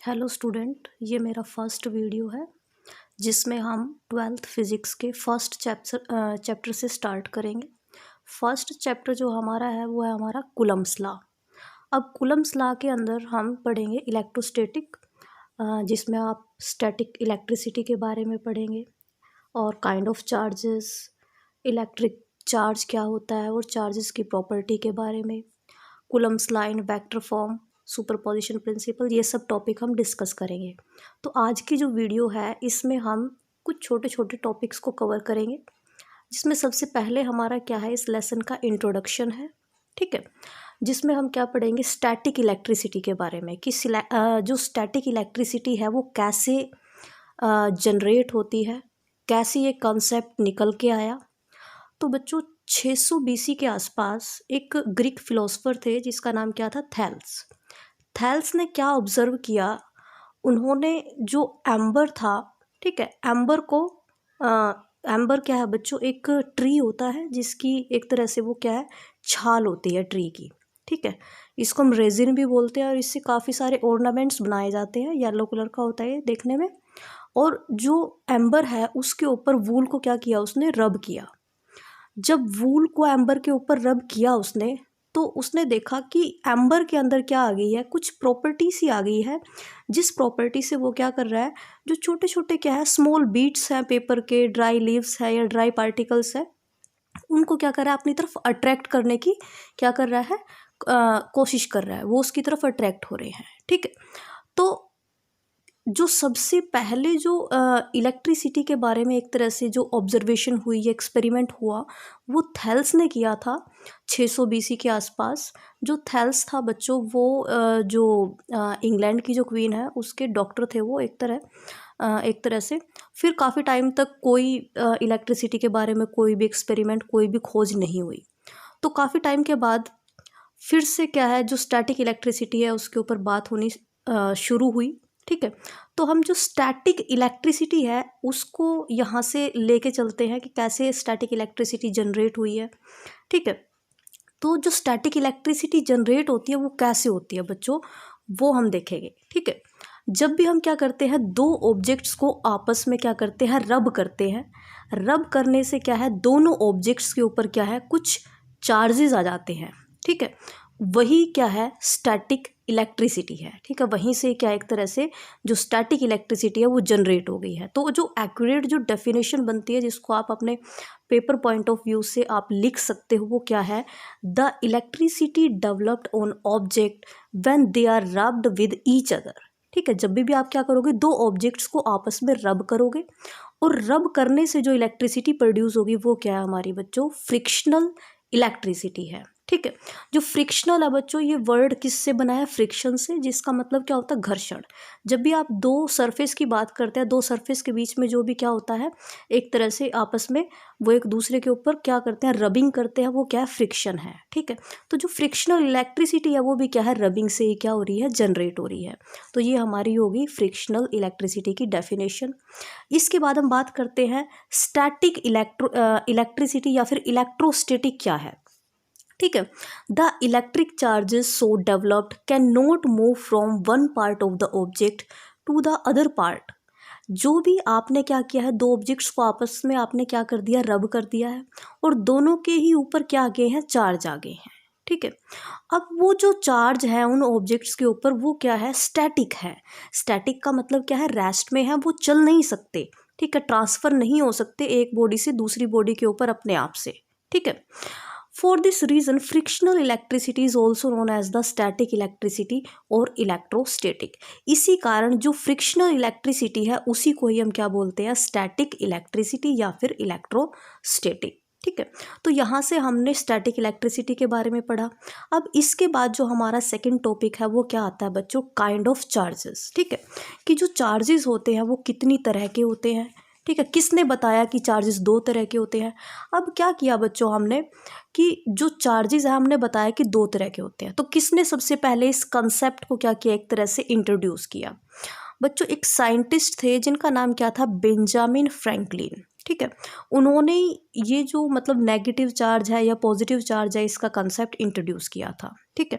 Hello student, ये मेरा first video है जिसमें हम ट्वेल्थ फिज़िक्स के फर्स्ट चैप्टर से स्टार्ट करेंगे। फर्स्ट चैप्टर जो हमारा है वो है हमारा कूलम्ब्स लॉ। अब कूलम्ब्स लॉ के अंदर हम पढ़ेंगे इलेक्ट्रोस्टैटिक, जिसमें आप स्टैटिक इलेक्ट्रिसिटी के बारे में पढ़ेंगे और kind of charges, electric charge क्या होता है और चार्जेस की प्रॉपर्टी के बारे में, Coulomb's law in vector form, superposition principle, ये सब टॉपिक हम डिस्कस करेंगे। तो आज की जो वीडियो है इसमें हम कुछ छोटे छोटे टॉपिक्स को कवर करेंगे, जिसमें सबसे पहले हमारा क्या है, इस लेसन का इंट्रोडक्शन है। ठीक है, जिसमें हम क्या पढ़ेंगे, स्टैटिक इलेक्ट्रिसिटी के बारे में कि जो स्टैटिक इलेक्ट्रिसिटी है वो कैसे जनरेट होती है, कैसे ये कॉन्सेप्ट निकल के आया। तो बच्चों 600 BC के आसपास एक ग्रीक फिलोसोफर थे जिसका नाम क्या था, थैल्स। थैल्स ने क्या ऑब्जर्व किया, उन्होंने जो एम्बर था, ठीक है, एम्बर को एम्बर क्या है बच्चों, एक ट्री होता है जिसकी एक तरह से वो क्या है, छाल होती है ट्री की। ठीक है, इसको हम रेजिन भी बोलते हैं और इससे काफ़ी सारे ऑर्नामेंट्स बनाए जाते हैं। येलो कलर का होता है देखने में। और जो एम्बर है उसके ऊपर वूल को क्या किया, उसने रब किया। जब वूल को एम्बर के ऊपर रब किया उसने, तो उसने देखा कि एम्बर के अंदर क्या आ गई है, कुछ प्रॉपर्टी सी आ गई है, जिस प्रॉपर्टी से वो क्या कर रहा है, जो छोटे छोटे क्या है, स्मॉल बीट्स हैं पेपर के, ड्राई लीव्स है या ड्राई पार्टिकल्स है, उनको क्या कर रहा है, अपनी तरफ अट्रैक्ट करने की क्या कर रहा है, कोशिश कर रहा है, वो उसकी तरफ अट्रैक्ट हो रहे हैं। ठीक है, तो जो सबसे पहले जो इलेक्ट्रिसिटी के बारे में एक तरह से जो ऑब्जर्वेशन हुई, एक्सपेरिमेंट हुआ, वो थैल्स ने किया था 600 BC के आसपास। जो थैल्स था बच्चों, वो जो इंग्लैंड की जो क्वीन है उसके डॉक्टर थे वो, एक तरह से। फिर काफ़ी टाइम तक कोई इलेक्ट्रिसिटी के बारे में कोई भी एक्सपेरिमेंट, कोई भी खोज नहीं हुई। तो काफ़ी टाइम के बाद फिर से क्या है, जो स्टैटिक इलेक्ट्रिसिटी है उसके ऊपर बात होनी शुरू हुई। ठीक है, तो हम जो स्टैटिक इलेक्ट्रिसिटी है उसको यहाँ से लेके चलते हैं कि कैसे स्टैटिक इलेक्ट्रिसिटी जनरेट हुई है। ठीक है, तो जो स्टैटिक इलेक्ट्रिसिटी जनरेट होती है वो कैसे होती है बच्चों, वो हम देखेंगे। ठीक है, जब भी हम क्या करते हैं, दो ऑब्जेक्ट्स को आपस में क्या करते हैं, रब करते हैं। रब करने से क्या है, दोनों ऑब्जेक्ट्स के ऊपर क्या है, कुछ चार्जेस आ जाते हैं। ठीक है, वही क्या है, स्टैटिक इलेक्ट्रिसिटी है। ठीक है, वहीं से क्या एक तरह से जो स्टैटिक इलेक्ट्रिसिटी है वो जनरेट हो गई है। तो जो एक्यूरेट जो डेफिनेशन बनती है, जिसको आप अपने पेपर पॉइंट ऑफ व्यू से आप लिख सकते हो, वो क्या है, the electricity developed on object when they are rubbed with each other. ठीक है, जब भी आप क्या करोगे, दो ऑब्जेक्ट्स को आपस में रब करोगे, और रब करने से जो इलेक्ट्रिसिटी प्रोड्यूस होगी वो क्या है हमारी बच्चों, फ्रिक्शनल इलेक्ट्रिसिटी है। ठीक है, जो फ्रिक्शनल है बच्चों, ये वर्ड किससे बना है, फ्रिक्शन से, जिसका मतलब क्या होता है, घर्षण। जब भी आप दो सरफेस की बात करते हैं, दो सरफेस के बीच में जो भी क्या होता है, एक तरह से आपस में वो एक दूसरे के ऊपर क्या करते हैं, रबिंग करते हैं, वो क्या है, फ्रिक्शन है। ठीक है, तो जो फ्रिक्शनल इलेक्ट्रिसिटी है वो भी क्या है, रबिंग से ही क्या हो रही है, जनरेट हो रही है। तो ये हमारी होगी फ्रिक्शनल इलेक्ट्रिसिटी की डेफिनेशन। इसके बाद हम बात करते हैं स्टैटिक इलेक्ट्रिसिटी या फिर इलेक्ट्रोस्टैटिक क्या है। ठीक है, the electric charges so developed can not move from one part of the object to the other part. जो भी आपने क्या किया है, दो ऑब्जेक्ट्स को आपस में आपने क्या कर दिया, रब कर दिया है, और दोनों के ही ऊपर क्या आ गए हैं, चार्ज आ गए हैं। ठीक है, अब वो जो चार्ज है उन ऑब्जेक्ट्स के ऊपर, वो क्या है, स्टैटिक है। स्टैटिक का मतलब क्या है, रेस्ट में है, वो चल नहीं सकते। ठीक है, ट्रांसफर नहीं हो सकते एक बॉडी से दूसरी बॉडी के ऊपर अपने आप से। ठीक है, for this reason frictional electricity is also known as the static electricity और इलेक्ट्रोस्टैटिक। इसी कारण जो फ्रिक्शनल इलेक्ट्रिसिटी है उसी को ही हम क्या बोलते हैं, स्टैटिक इलेक्ट्रिसिटी या फिर इलेक्ट्रोस्टैटिक। ठीक है, तो यहाँ से हमने स्टैटिक इलेक्ट्रिसिटी के बारे में पढ़ा। अब इसके बाद जो हमारा सेकंड टॉपिक है वो क्या आता है बच्चों, काइंड ऑफ चार्जेस। ठीक है, कि जो चार्जेस होते हैं वो कितनी तरह के होते हैं। ठीक है, किसने बताया कि चार्जेस दो तरह के होते हैं। अब क्या किया बच्चों हमने, कि जो चार्जेस है हमने बताया कि दो तरह के होते हैं, तो किसने सबसे पहले इस कंसेप्ट को क्या किया, एक तरह से इंट्रोड्यूस किया बच्चों, एक साइंटिस्ट थे जिनका नाम क्या था, बेंजामिन फ्रैंकलिन। ठीक है, उन्होंने ये जो मतलब नेगेटिव चार्ज है या पॉजिटिव चार्ज है, इसका कंसेप्ट इंट्रोड्यूस किया था। ठीक है,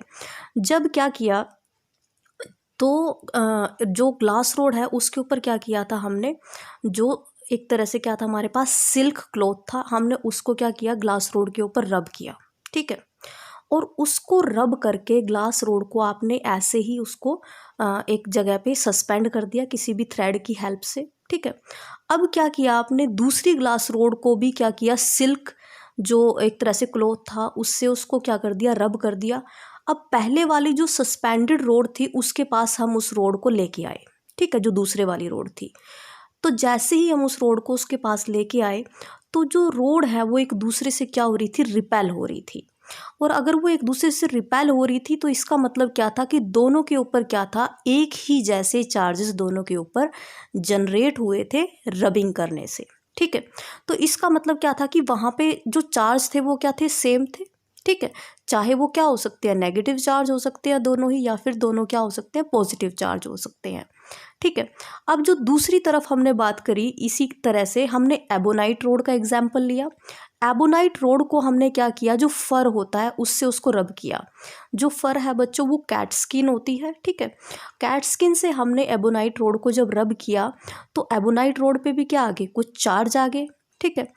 जब क्या किया, तो जो ग्लास रोड है उसके ऊपर क्या किया था हमने, जो एक तरह से क्या था हमारे पास सिल्क क्लॉथ था, हमने उसको क्या किया ग्लास रोड के ऊपर रब किया, ठीक है। और उसको रब करके ग्लास रोड को आपने ऐसे ही उसको एक जगह पे सस्पेंड कर दिया किसी भी थ्रेड की हेल्प से, ठीक है। अब क्या किया आपने, दूसरी ग्लास रोड को भी क्या किया, सिल्क जो एक तरह से क्लॉथ था उससे उसको क्या कर दिया, रब कर दिया। अब पहले वाली जो सस्पेंडेड रोड थी उसके पास हम उस रोड को लेके आए, ठीक है, जो दूसरे वाली रोड थी। तो जैसे ही हम उस रोड को उसके पास लेके आए तो जो रोड है वो एक दूसरे से क्या हो रही थी, रिपेल हो रही थी। और अगर वो एक दूसरे से रिपेल हो रही थी तो इसका मतलब क्या था कि दोनों के ऊपर क्या था, एक ही जैसे चार्जेस दोनों के ऊपर जनरेट हुए थे रबिंग करने से, ठीक है। तो इसका मतलब क्या था कि वहाँ पे जो चार्ज थे वो क्या थे, सेम थे, ठीक है। चाहे वो क्या हो सकते हैं, नेगेटिव चार्ज हो सकते हैं दोनों ही, या फिर दोनों क्या हो सकते हैं, पॉजिटिव चार्ज हो सकते हैं, ठीक है। अब जो दूसरी तरफ हमने बात करी, इसी तरह से हमने एबोनाइट रोड का एग्जाम्पल लिया। एबोनाइट रोड को हमने क्या किया, जो फर होता है उससे उसको रब किया। जो फर है बच्चों वो कैट स्किन होती है, ठीक है। कैट स्किन से हमने एबोनाइट रोड को जब रब किया तो एबोनाइट रोड पे भी क्या आ गए, कुछ चार्ज आ गए, ठीक है।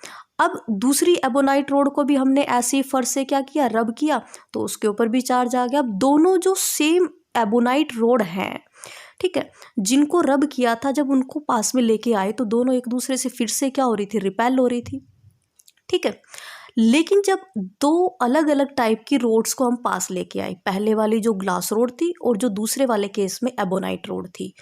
अब दूसरी एबोनाइट रोड को भी हमने ऐसे ही फर से क्या किया, रब किया, तो उसके ऊपर भी चार्ज आ गया। अब दोनों जो सेम एबोनाइट रोड हैं, ठीक है, जिनको रब किया था, जब उनको पास में लेके आए तो दोनों एक दूसरे से फिर से क्या हो रही थी, रिपेल हो रही थी, ठीक है। लेकिन जब दो अलग अलग टाइप की रोड्स को हम पास लेके आए, पहले वाली जो ग्लास रोड थी और जो दूसरे वाले केस में एबोनाइट रोड थी,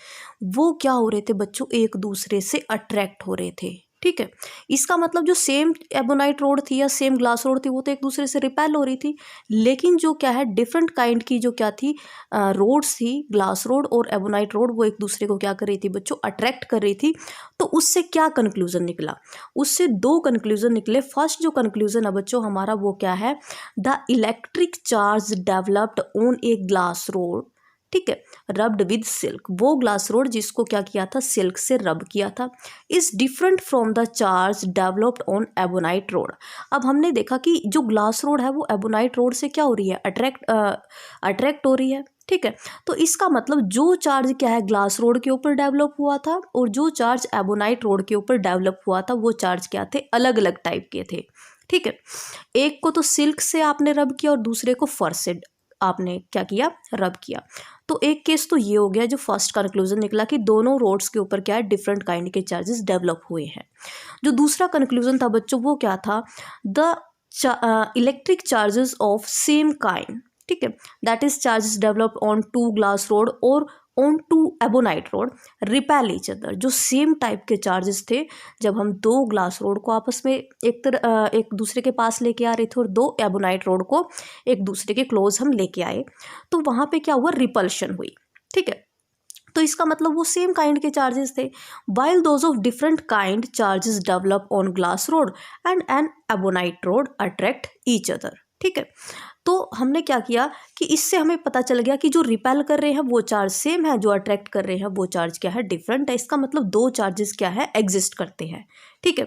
वो क्या हो रहे थे बच्चों, एक दूसरे से अट्रैक्ट हो रहे थे, ठीक है। इसका मतलब जो सेम एबोनाइट रोड थी या सेम ग्लास रोड थी वो तो एक दूसरे से रिपेल हो रही थी, लेकिन जो क्या है डिफरेंट काइंड की जो क्या थी रोड्स थी, ग्लास रोड और एबोनाइट रोड, वो एक दूसरे को क्या कर रही थी बच्चों, अट्रैक्ट कर रही थी। तो उससे क्या कंक्लूजन निकला, उससे दो कंक्लूजन निकले। फर्स्ट जो कंक्लूजन है बच्चों हमारा वो क्या है, the electric charge developed on a glass rod, ठीक है, रब्ड विद सिल्क, वो ग्लास रोड जिसको क्या किया था, सिल्क से रब किया था, is different from the charge developed on ebonite road. अब हमने देखा कि जो ग्लास रोड है वो एबोनाइट रोड से क्या हो रही है, अट्रैक्ट हो रही है, ठीक है। तो इसका मतलब जो चार्ज क्या है ग्लास रोड के ऊपर डेवलप हुआ था और जो चार्ज एबोनाइट रोड के ऊपर डेवलप हुआ था वो चार्ज क्या थे, अलग अलग टाइप के थे, ठीक है। एक को तो सिल्क से आपने रब किया और दूसरे को फर से आपने क्या किया, रब किया। तो एक केस तो ये हो गया, जो फर्स्ट कंक्लूजन निकला कि दोनों रोड्स के ऊपर क्या है, डिफरेंट काइंड के चार्जेस डेवलप हुए हैं। जो दूसरा कंक्लूजन था बच्चों वो क्या था, the electric charges of same kind, ठीक है, that is charges develop on to glass rod और on to ebonite rod repel each other. जो सेम टाइप के चार्जेस थे, जब हम दो ग्लास रोड को आपस में एक दूसरे के पास लेके आ रहे थे और दो एबोनाइट रोड को एक दूसरे के क्लोज हम लेके आए, तो वहाँ पे क्या हुआ, रिपल्शन हुई, ठीक है। तो इसका मतलब वो सेम काइंड के चार्जेस थे, while those of different kind charges develop on glass rod and an ebonite rod attract each other, ठीक है। तो हमने क्या किया कि इससे हमें पता चल गया कि जो रिपेल कर रहे हैं वो चार्ज सेम है, जो अट्रैक्ट कर रहे हैं वो चार्ज क्या है, डिफरेंट है। इसका मतलब दो चार्जेस क्या है, एग्जिस्ट करते हैं, ठीक है।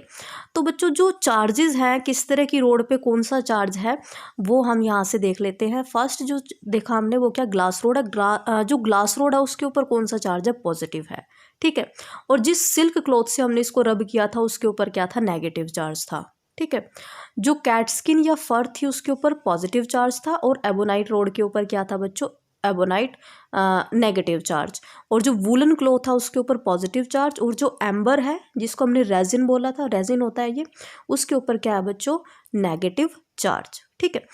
तो बच्चों जो चार्जेस हैं, किस तरह की रोड पे कौन सा चार्ज है, वो हम यहाँ से देख लेते हैं। फर्स्ट जो देखा हमने वो क्या, ग्लास रोड है। जो ग्लास रोड है उसके ऊपर कौन सा चार्ज है, पॉजिटिव है, ठीक है। और जिस सिल्क क्लॉथ से हमने इसको रब किया था उसके ऊपर क्या था, नेगेटिव चार्ज था, ठीक है। जो कैट स्किन या फर थी उसके ऊपर पॉजिटिव चार्ज था और एबोनाइट रोड के ऊपर क्या था बच्चों, एबोनाइट नेगेटिव चार्ज। और जो वूलन क्लॉथ था उसके ऊपर पॉजिटिव चार्ज, और जो एम्बर है जिसको हमने रेजिन बोला था, रेजिन होता है ये, उसके ऊपर क्या है बच्चों, नेगेटिव चार्ज, ठीक है।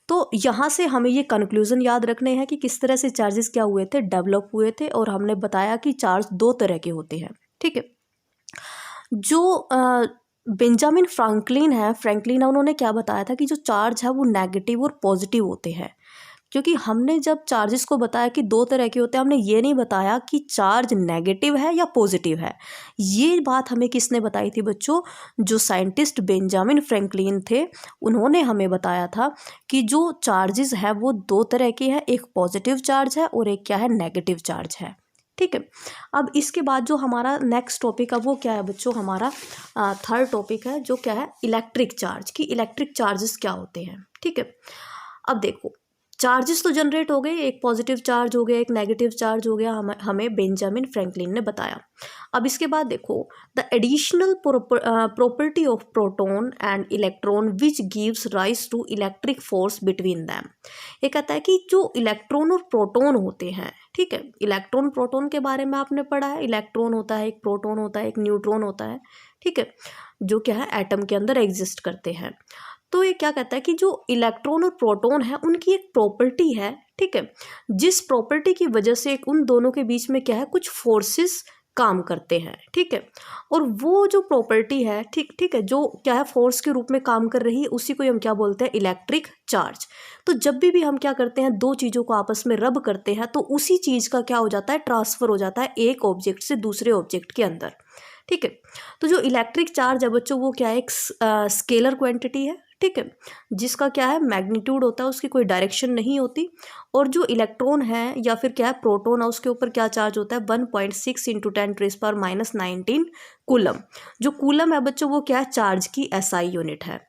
तो यहाँ से हमें ये कंक्लूजन याद रखने हैं कि किस तरह से चार्जेस क्या हुए थे, डेवलप हुए थे। और हमने बताया कि चार्ज दो तरह के होते हैं, ठीक है। जो बेंजामिन फ्रैंकलिन है, उन्होंने क्या बताया था कि जो चार्ज है वो नेगेटिव और पॉजिटिव होते हैं। क्योंकि हमने जब चार्जेस को बताया कि दो तरह के होते हैं, हमने ये नहीं बताया कि चार्ज नेगेटिव है या पॉजिटिव है। ये बात हमें किसने बताई थी बच्चों, जो साइंटिस्ट बेंजामिन फ्रैंकलिन थे उन्होंने हमें बताया था कि जो चार्जेस है वो दो तरह के हैं, एक पॉजिटिव चार्ज है और एक क्या है, नेगेटिव चार्ज है, ठीक है। अब इसके बाद जो हमारा नेक्स्ट टॉपिक है वो क्या है बच्चों, हमारा थर्ड टॉपिक है जो क्या है, इलेक्ट्रिक चार्ज की, इलेक्ट्रिक चार्जेस क्या होते हैं, ठीक है। अब देखो चार्जेस तो जनरेट हो गए, एक पॉजिटिव चार्ज हो गया, एक नेगेटिव चार्ज हो गया, हमें बेंजामिन फ्रैंकलिन ने बताया। अब इसके बाद देखो, the additional property of proton and electron which gives rise to electric force between them. ये कहता है कि जो इलेक्ट्रॉन और प्रोटॉन होते हैं, ठीक है, इलेक्ट्रॉन प्रोटॉन के बारे में आपने पढ़ा है, इलेक्ट्रॉन होता है, एक प्रोटॉन होता है, एक न्यूट्रॉन होता है, ठीक है, जो क्या है एटम के अंदर एग्जिस्ट करते हैं। तो ये क्या कहता है कि जो इलेक्ट्रॉन और प्रोटॉन है उनकी एक प्रॉपर्टी है, ठीक है, जिस प्रॉपर्टी की वजह से उन दोनों के बीच में क्या है, कुछ फोर्सेस काम करते हैं, ठीक है, और वो जो प्रॉपर्टी है, ठीक है, जो क्या है फोर्स के रूप में काम कर रही है, उसी को हम क्या बोलते हैं, इलेक्ट्रिक चार्ज। तो जब भी हम क्या करते हैं, दो चीज़ों को आपस में रब करते हैं, तो उसी चीज़ का क्या हो जाता है, ट्रांसफर हो जाता है एक ऑब्जेक्ट से दूसरे ऑब्जेक्ट के अंदर, ठीक है। तो जो इलेक्ट्रिक चार्ज है बच्चों, वो क्या है, एक स्केलर क्वांटिटी है, ठीक है, जिसका क्या है मैग्नीट्यूड होता है, उसकी कोई डायरेक्शन नहीं होती। और जो इलेक्ट्रॉन है या फिर क्या है प्रोटॉन है, उसके ऊपर क्या चार्ज होता है, 1.6 × 10⁻⁻19 कूलम। जो कूलम है बच्चों, वो क्या है, चार्ज की एसआई यूनिट है,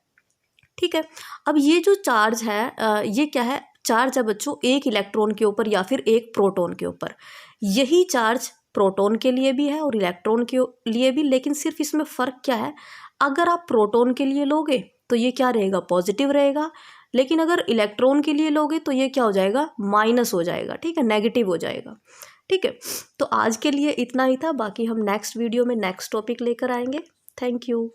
ठीक है। अब ये जो चार्ज है ये क्या है, चार्ज है बच्चों एक इलेक्ट्रॉन के ऊपर या फिर एक प्रोटॉन के ऊपर। यही चार्ज प्रोटॉन के लिए भी है और इलेक्ट्रॉन के लिए भी, लेकिन सिर्फ इसमें फ़र्क क्या है, अगर आप प्रोटॉन के लिए लोगे तो ये क्या रहेगा, पॉजिटिव रहेगा, लेकिन अगर इलेक्ट्रॉन के लिए लोगे तो ये क्या हो जाएगा, माइनस हो जाएगा, ठीक है, नेगेटिव हो जाएगा, ठीक है। तो आज के लिए इतना ही था, बाकी हम नेक्स्ट वीडियो में नेक्स्ट टॉपिक लेकर आएंगे। Thank you.